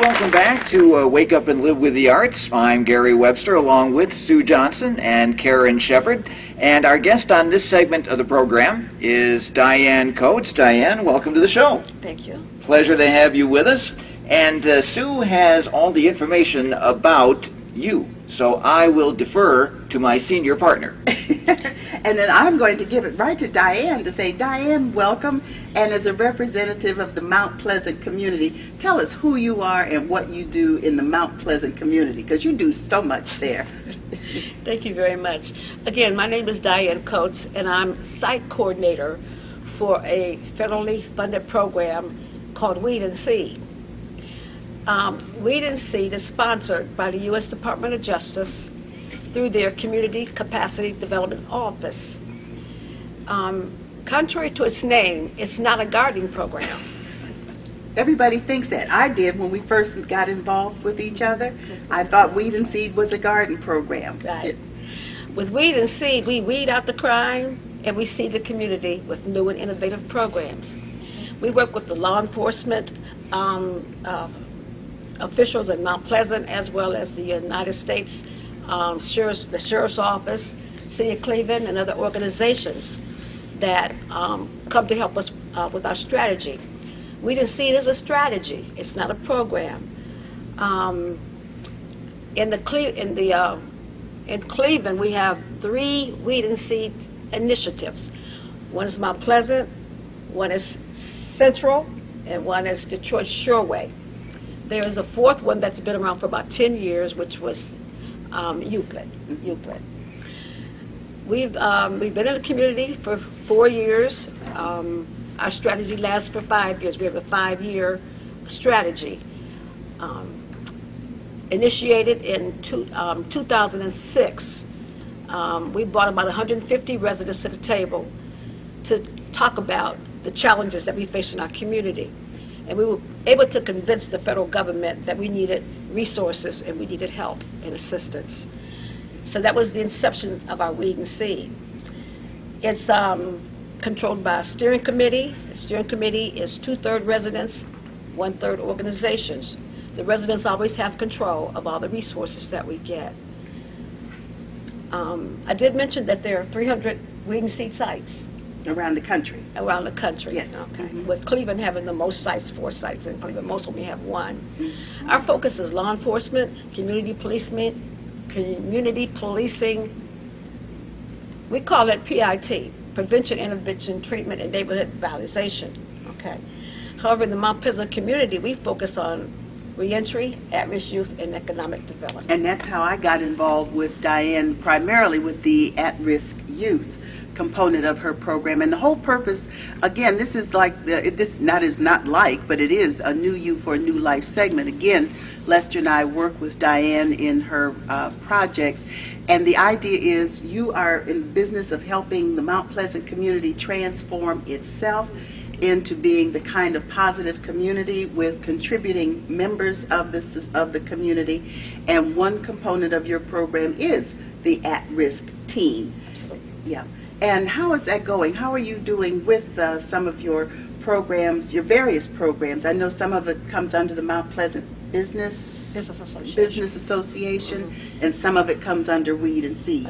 welcome back to Wake Up and Live with the Arts. I'm Gary Webster along with Sue Johnson and Karen Shepard. And our guest on this segment of the program is Diane Coates. Diane, welcome to the show. Thank you. Pleasure to have you with us. And Sue has all the information about you, so I will defer to my senior partner. And then I'm going to give it right to Diane to say, Diane, welcome. And as a representative of the Mount Pleasant community, tell us who you are and what you do in the Mount Pleasant community, because you do so much there. Thank you very much. Again, my name is Diane Coates, and I'm site coordinator for a federally funded program called Weed and Seed. Weed and Seed is sponsored by the U.S. Department of Justice through their Community Capacity Development Office. Contrary to its name, it's not a gardening program. Everybody thinks that. I did when we first got involved with each other. I thought Weed and Seed was a garden program. Right. With Weed and Seed, we weed out the crime and we seed the community with new and innovative programs. We work with the law enforcement officials in Mount Pleasant, as well as the United States the Sheriff's Office, City of Cleveland, and other organizations that come to help us with our strategy. Weed and Seed is a strategy. It's not a program. In Cleveland, we have 3 Weed and Seed initiatives. One is Mount Pleasant, one is Central, and one is Detroit Shoreway. There is a 4th one that's been around for about 10 years, which was Euclid. We've been in the community for 4 years. Our strategy lasts for 5 years. We have a 5-year strategy. Initiated in 2006, we brought about 150 residents to the table to talk about the challenges that we face in our community. And we were able to convince the federal government that we needed resources and we needed help and assistance. So that was the inception of our Weed and Seed. It's controlled by a steering committee. The steering committee is 2/3 residents, 1/3 organizations. The residents always have control of all the resources that we get. I did mention that there are 300 Weed and Seed sites. Around the country. Around the country. Yes. Okay. With Cleveland having the most sites, 4 sites in Cleveland. Most only have 1. Our focus is law enforcement, community policing. We call it PIT, Prevention, Intervention, Treatment, and Neighborhood Vitalization. Okay. However, in the Mount Pleasant community, we focus on reentry, at-risk youth, and economic development. And that's how I got involved with Diane, primarily with the at-risk youth component of her program. And the whole purpose, again, this is like, but it is a New You for a New Life segment. Again, Lester and I work with Diane in her projects, and the idea is you are in the business of helping the Mount Pleasant community transform itself into being the kind of positive community with contributing members of the community. And one component of your program is the at-risk teen. Absolutely. Yeah. And how is that going? How are you doing with some of your programs, your various programs? I know some of it comes under the Mount Pleasant Business Association, and some of it comes under Weed and Seed.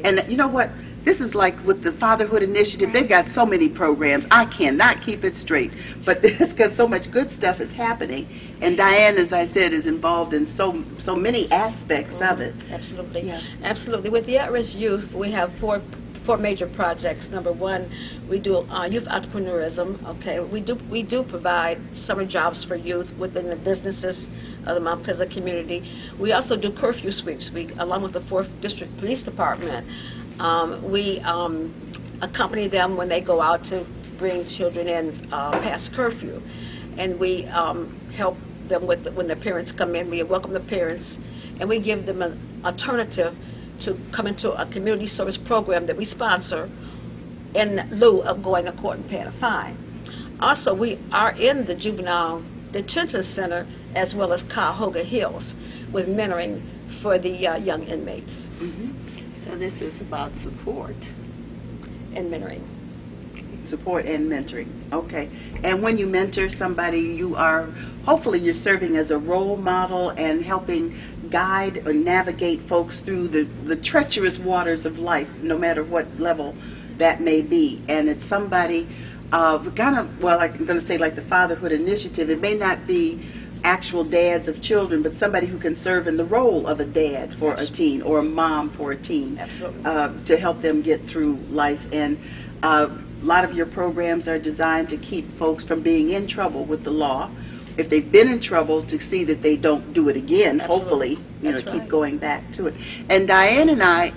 And you know what? This is like with the Fatherhood Initiative. They've got so many programs. I cannot keep it straight. But it's because so much good stuff is happening. And Diane, as I said, is involved in so many aspects of it. Absolutely. Yeah. Absolutely. With the at-risk youth, we have four major projects. Number one, we do youth entrepreneurism. Okay, we do provide summer jobs for youth within the businesses of the Mount Pleasant community. We also do curfew sweeps. We, along with the 4th District Police Department, we accompany them when they go out to bring children in past curfew, and we help them with when their parents come in. We welcome the parents, and we give them an alternative to come into a community service program that we sponsor in lieu of going to court and paying a fine. Also, we are in the juvenile detention center as well as Cuyahoga Hills with mentoring for the young inmates. So this is about support and mentoring. Support and mentoring. Okay. And when you mentor somebody, you are, hopefully you're serving as a role model and helping guide or navigate folks through the treacherous waters of life, no matter what level that may be. And it's somebody kind of, well, I'm going to say like the Fatherhood Initiative. It may not be actual dads of children, but somebody who can serve in the role of a dad for a teen or a mom for a teen. Absolutely. To help them get through life. And a lot of your programs are designed to keep folks from being in trouble with the law. If they've been in trouble, to see that they don't do it again. Absolutely. Hopefully, That's keep right. going back to it. And Diane and I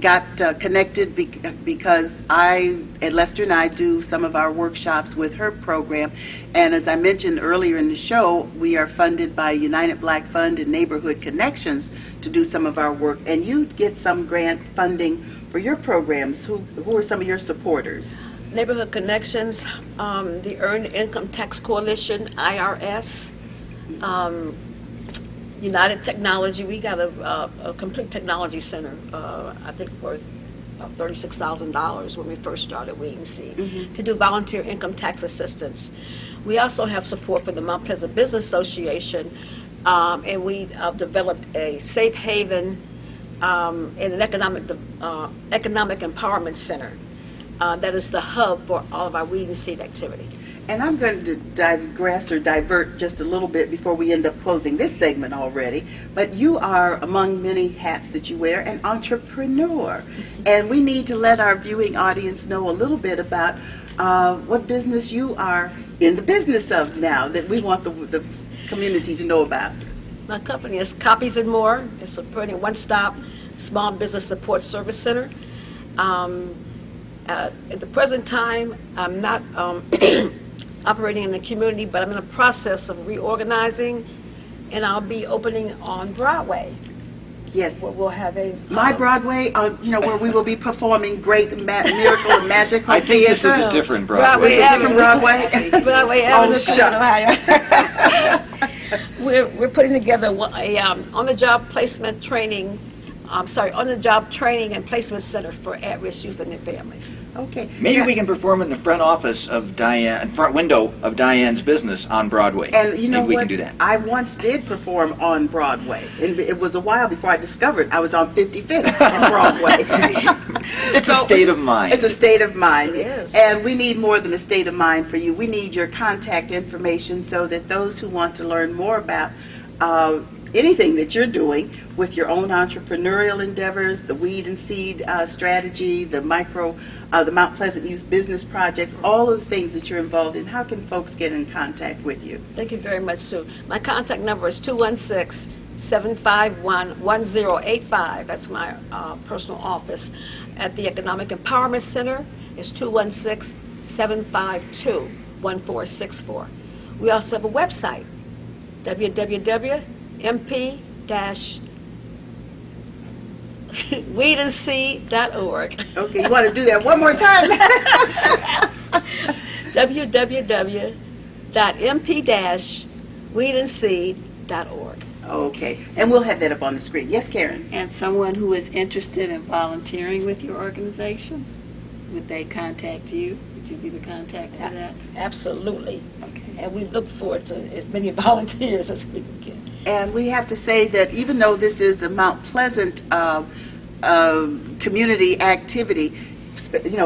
got connected because Lester and I do some of our workshops with her program. And as I mentioned earlier in the show, we are funded by United Black Fund and Neighborhood Connections to do some of our work. And you get some grant funding for your programs. Who are some of your supporters? Neighborhood Connections, the Earned Income Tax Coalition, IRS, United Technology. We got a complete technology center, I think worth about $36,000 when we first started Weed and Seed, to do volunteer income tax assistance. We also have support from the Mount Pleasant Business Association, and we developed a safe haven and an economic empowerment center. That is the hub for all of our Weed and Seed activity. And I'm going to digress or divert just a little bit before we end up closing this segment already. But you are, among many hats that you wear, an entrepreneur. And we need to let our viewing audience know a little bit about what business you are in the business of now that we want the community to know about. My company is Copies and More. It's a pretty one-stop small business support service center. At the present time, I'm not operating in the community, but I'm in the process of reorganizing, and I'll be opening on Broadway. Yes. We'll have a My Broadway, where we will be performing great miracle and magical I think this is theater. a different Broadway. Is it different Broadway? Broadway Oh, Avenue, shucks. We're putting together a on-the-job placement training. On-the-job training and placement center for at-risk youth and their families. Okay. Maybe Yeah. we can perform in the front office of Diane, front window of Diane's business on Broadway. And you know Maybe we what? can do that. I once did perform on Broadway. And it was a while before I discovered I was on 55th on Broadway. It's a state of mind. It's a state of mind. It is. And we need more than a state of mind for you. We need your contact information so that those who want to learn more about anything that you're doing with your own entrepreneurial endeavors, the Weed and Seed strategy, the Mount Pleasant Youth Business Projects, all of the things that you're involved in, how can folks get in contact with you? Thank you very much, Sue. My contact number is 216-751-1085. That's my personal office. At the Economic Empowerment Center is 216-752-1464. We also have a website, www.mp-weedandseed.org. Okay, you want to do that one more time? www.mp-weedandseed.org. Okay, and we'll have that up on the screen. Yes, Karen? And someone who is interested in volunteering with your organization, would they contact you? Would you be the contact for that? Absolutely. Okay. And we look forward to as many volunteers as we can get. And we have to say that even though this is a Mount Pleasant community activity,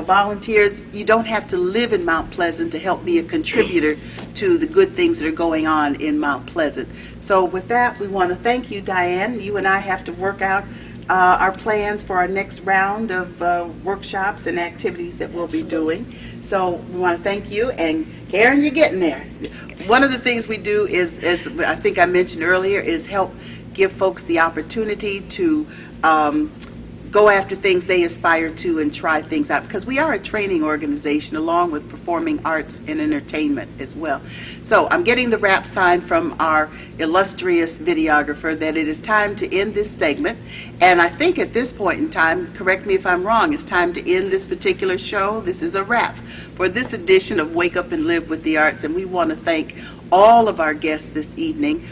volunteers, you don't have to live in Mount Pleasant to help be a contributor to the good things that are going on in Mount Pleasant. So with that, we want to thank you, Diane. You and I have to work out our plans for our next round of workshops and activities that we'll be doing. So we want to thank you, and Karen, you're getting there. One of the things we do is, as I think I mentioned earlier, is help give folks the opportunity to go after things they aspire to and try things out, because we are a training organization along with performing arts and entertainment as well. So I'm getting the wrap sign from our illustrious videographer that it is time to end this segment, and I think at this point in time, correct me if I'm wrong, it's time to end this particular show. This is a wrap for this edition of Wake Up and Live with the Arts, and we want to thank all of our guests this evening.